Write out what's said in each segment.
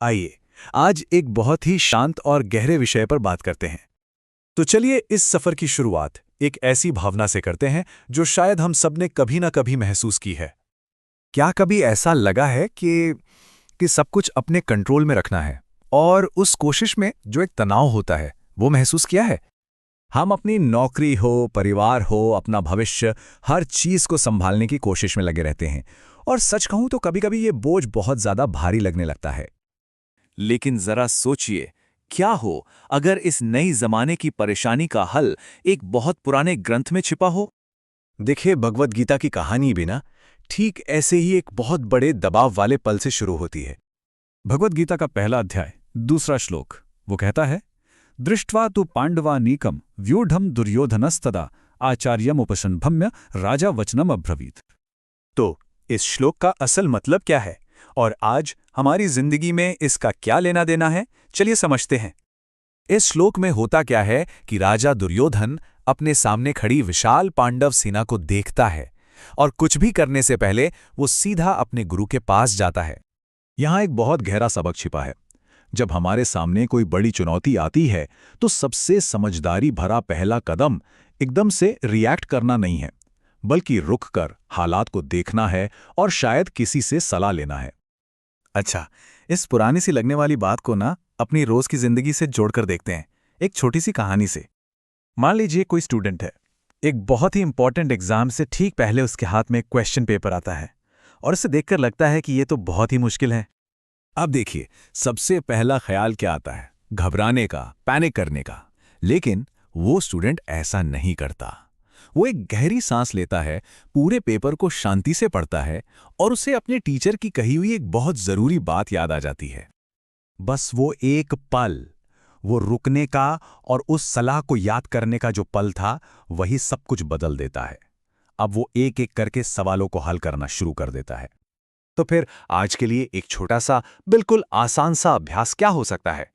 आइए आज एक बहुत ही शांत और गहरे विषय पर बात करते हैं। तो चलिए इस सफर की शुरुआत एक ऐसी भावना से करते हैं जो शायद हम सबने कभी ना कभी महसूस की है। क्या कभी ऐसा लगा है कि सब कुछ अपने कंट्रोल में रखना है और उस कोशिश में जो एक तनाव होता है वो महसूस किया है? हम अपनी नौकरी हो, परिवार हो, अपना भविष्य, हर चीज को संभालने की कोशिश में लगे रहते हैं और सच कहूं तो कभी-कभी ये बोझ बहुत ज्यादा भारी लगने लगता है। लेकिन जरा सोचिए, क्या हो अगर इस नई जमाने की परेशानी का हल एक बहुत पुराने ग्रंथ में छिपा हो? देखिए, भगवद गीता की कहानी भी ना ठीक ऐसे ही एक बहुत बड़े दबाव वाले पल से शुरू होती है। भगवद गीता का पहला अध्याय, दूसरा श्लोक, वो कहता है, दृष्ट्वा तु पांडवानीकम व्यूढ़म दुर्योधनस्तदा आचार्यमुपसंभम्य राजा वचनम अब्रवीत। तो इस श्लोक का असल मतलब क्या है और आज हमारी जिंदगी में इसका क्या लेना देना है, चलिए समझते हैं। इस श्लोक में होता क्या है कि राजा दुर्योधन अपने सामने खड़ी विशाल पांडव सेना को देखता है और कुछ भी करने से पहले वो सीधा अपने गुरु के पास जाता है। यहाँ एक बहुत गहरा सबक छिपा है। जब हमारे सामने कोई बड़ी चुनौती आती है तो सबसे समझदारी भरा पहला कदम एकदम से रिएक्ट करना नहीं है, बल्कि रुककर हालात को देखना है और शायद किसी से सलाह लेना है। अच्छा, इस पुरानी सी लगने वाली बात को ना अपनी रोज की जिंदगी से जोड़कर देखते हैं, एक छोटी सी कहानी से। मान लीजिए कोई स्टूडेंट है, एक बहुत ही इंपॉर्टेंट एग्जाम से ठीक पहले उसके हाथ में एक क्वेश्चन पेपर आता है और इसे देखकर लगता है कि ये तो बहुत ही मुश्किल है। अब देखिए, सबसे पहला ख्याल क्या आता है? घबराने का, पैनिक करने का। लेकिन वो स्टूडेंट ऐसा नहीं करता। वो एक गहरी सांस लेता है, पूरे पेपर को शांति से पढ़ता है और उसे अपने टीचर की कही हुई एक बहुत जरूरी बात याद आ जाती है। बस वो एक पल, वो रुकने का और उस सलाह को याद करने का जो पल था, वही सब कुछ बदल देता है। अब वो एक एक करके सवालों को हल करना शुरू कर देता है। तो फिर आज के लिए एक छोटा सा, बिल्कुल आसान सा अभ्यास क्या हो सकता है?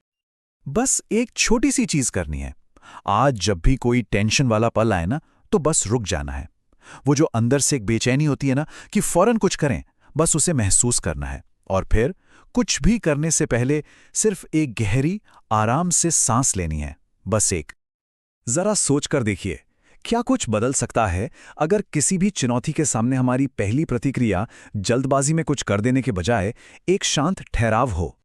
बस एक छोटी सी चीज करनी है। आज जब भी कोई टेंशन वाला पल आए ना, तो बस रुक जाना है। वो जो अंदर से एक बेचैनी होती है ना कि फौरन कुछ करें, बस उसे महसूस करना है और फिर कुछ भी करने से पहले सिर्फ एक गहरी, आराम से सांस लेनी है, बस एक। जरा सोचकर देखिए, क्या कुछ बदल सकता है अगर किसी भी चुनौती के सामने हमारी पहली प्रतिक्रिया जल्दबाजी में कुछ कर देने के बजाय एक शांत ठहराव हो?